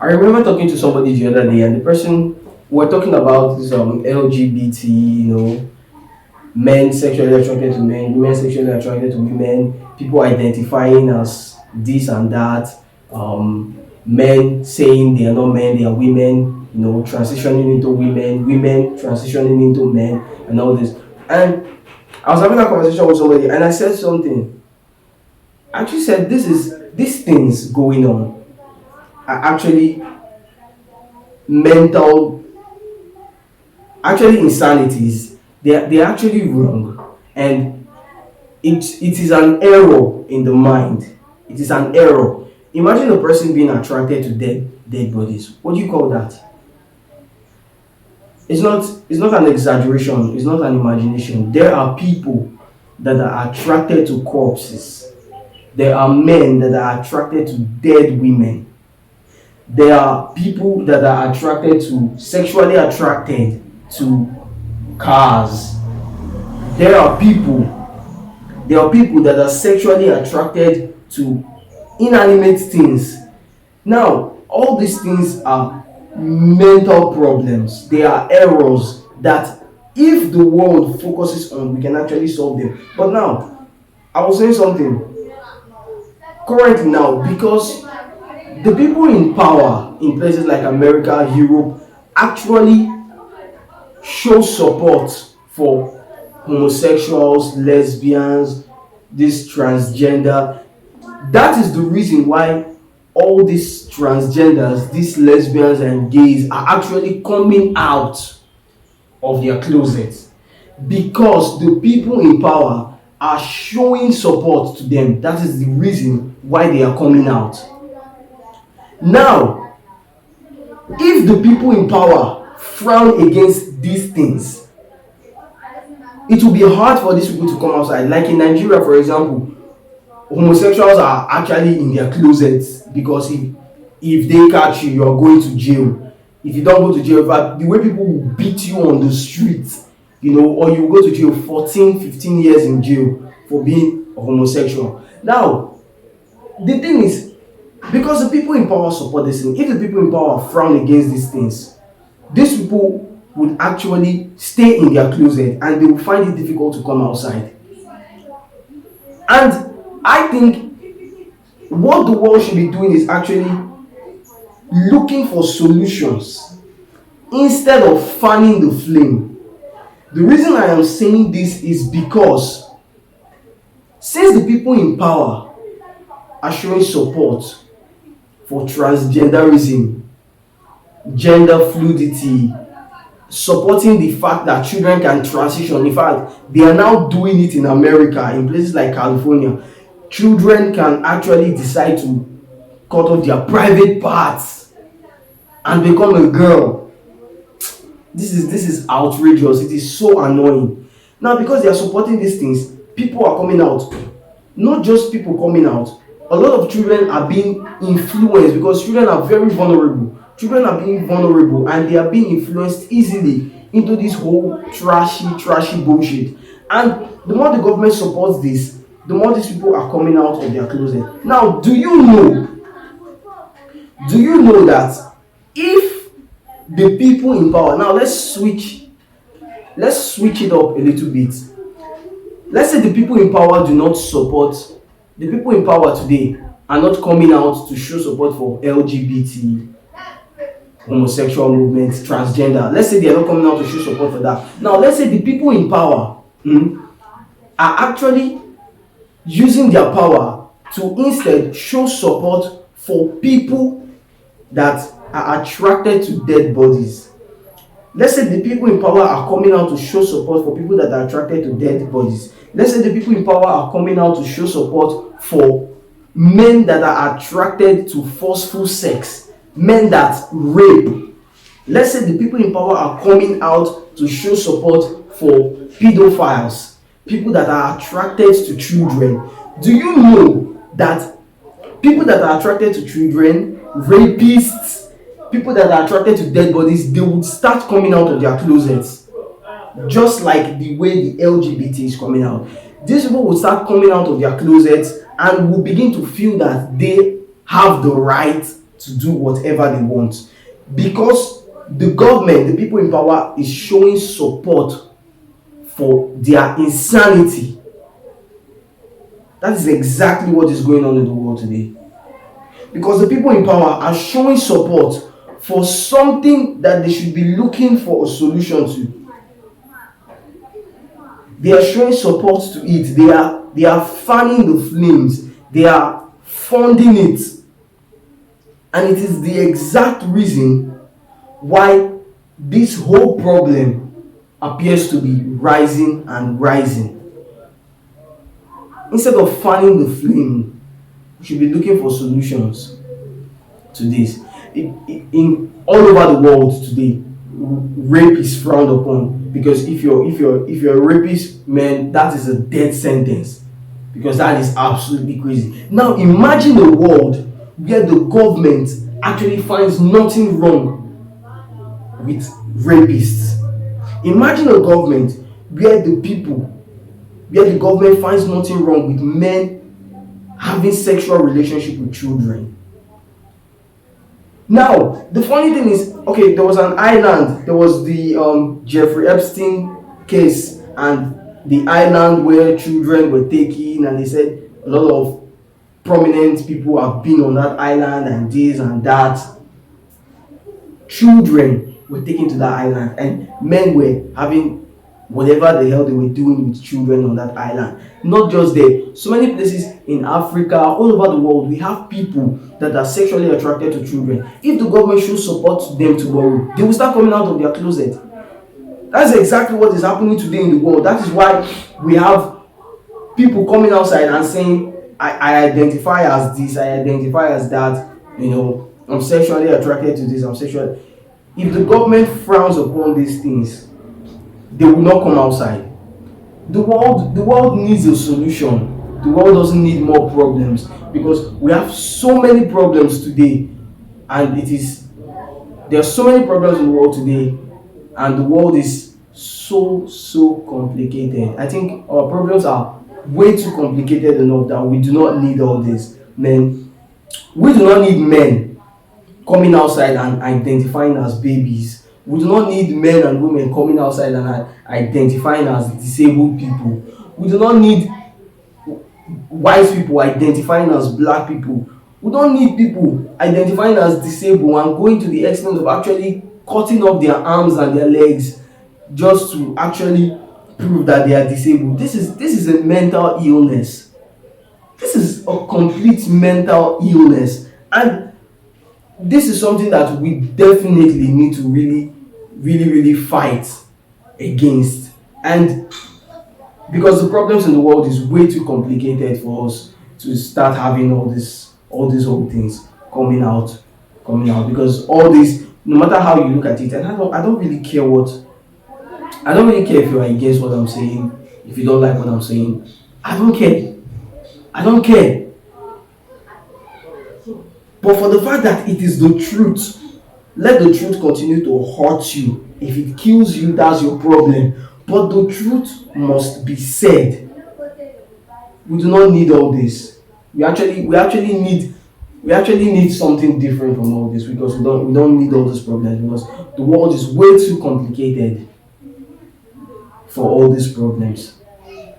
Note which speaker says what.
Speaker 1: I remember talking to somebody the other day, and the person we're talking about this LGBT, men sexually attracted to men, women sexually attracted to women, people identifying as this and that, men saying they are not men, they are women, transitioning into women, women transitioning into men, and all this. And I was having a conversation with somebody, and I said something. I actually said, these things going on are actually mental, actually insanities. They're actually wrong, and it is an error in the mind. It is an error. Imagine a person being attracted to dead bodies. What do you call that? It's not an exaggeration, it's not an imagination. There are people that are attracted to corpses. There are men that are attracted to dead women. There are people that are sexually attracted to cars. There are people that are sexually attracted to inanimate things. Now, all these things are mental problems. They are errors that if the world focuses on, we can actually solve them. But now, I was saying something currently now, because the people in power in places like America, Europe, actually show support for homosexuals, lesbians, this transgender. That is the reason why all these transgenders, these lesbians and gays are actually coming out of their closets, because the people in power are showing support to them. That is the reason why they are coming out. Now, if the people in power frown against these things, it will be hard for these people to come outside. Like in Nigeria, for example, homosexuals are actually in their closets, because if they catch you, you are going to jail. If you don't go to jail, the way people will beat you on the street, or you go to jail 14, 15 years in jail for being a homosexual. Now, the thing is, because the people in power support this thing, if the people in power frown against these things, these people would actually stay in their closet, and they will find it difficult to come outside. And I think what the world should be doing is actually looking for solutions instead of fanning the flame. The reason I am saying this is because since the people in power are showing support for transgenderism, gender fluidity, supporting the fact that children can transition. In fact, they are now doing it in America, in places like California. Children can actually decide to cut off their private parts and become a girl. This is outrageous. It is so annoying. Now, because they are supporting these things, people are coming out. Not just people coming out. A lot of children are being influenced, because children are very vulnerable. Children are being vulnerable, and they are being influenced easily into this whole trashy bullshit. And the more the government supports this, the more these people are coming out of their closet. Now, do you know that if the people in power, now let's switch it up a little bit. Let's say the people in power do not support, the people in power today are not coming out to show support for LGBT, homosexual movements, transgender. Let's say they are not coming out to show support for that. Now, let's say the people in power are actually using their power to instead show support for people that are attracted to dead bodies. Let's say the people in power are coming out to show support for people that are attracted to dead bodies. Let's say the people in power are coming out to show support for men that are attracted to forceful sex, men that rape. Let's say the people in power are coming out to show support for pedophiles, people that are attracted to children. Do you know that people that are attracted to children, rapists, people that are attracted to dead bodies, they would start coming out of their closets, just like the way the LGBT is coming out. These people will start coming out of their closets and will begin to feel that they have the right to do whatever they want, because the government, the people in power, is showing support for their insanity. That is exactly what is going on in the world today. Because the people in power are showing support for something that they should be looking for a solution to. They are showing support to it. They are fanning the flames. They are funding it. And it is the exact reason why this whole problem appears to be rising and rising. Instead of fanning the flame, we should be looking for solutions to this. In all over the world today, rape is frowned upon, because if you're a rapist, man, that is a death sentence, because that is absolutely crazy. Now imagine a world where the government actually finds nothing wrong with rapists. Imagine a government where the government finds nothing wrong with men having sexual relationship with children. Now, the funny thing is, okay, there was an island, there was the Jeffrey Epstein case, and the island where children were taken, and they said a lot of prominent people have been on that island, and this and that. Children were taken to that island, and men were having whatever the hell they were doing with children on that island. Not just there, so many places in Africa, all over the world, we have people that are sexually attracted to children. If the government should support them tomorrow, they will start coming out of their closet. That's exactly what is happening today in the world. That is why we have people coming outside and saying, I identify as this, I identify as that, I'm sexually attracted to this, I'm sexually. If the government frowns upon these things, they will not come outside. The world needs a solution. The world doesn't need more problems, because we have so many problems today, and there are so many problems in the world today, and the world is so complicated. I think our problems are way too complicated enough that we do not need all this. Men, we do not need men coming outside and identifying as babies. We do not need men and women coming outside and identifying as disabled people. We do not need white people identifying as black people. We don't need people identifying as disabled and going to the extent of actually cutting off their arms and their legs just to actually prove that they are disabled. This is a mental illness. This is a complete mental illness, and this is something that we definitely need to really fight against. And because the problems in the world is way too complicated for us to start having all these old things coming out, because all this, no matter how you look at it, and I don't really care if you are against what I'm saying, if you don't like what I'm saying. I don't care. But for the fact that it is the truth, let the truth continue to hurt you. If it kills you, that's your problem. But the truth must be said. We do not need all this. We actually need something different from all this, because we don't need all these problems, because the world is way too complicated for all these problems.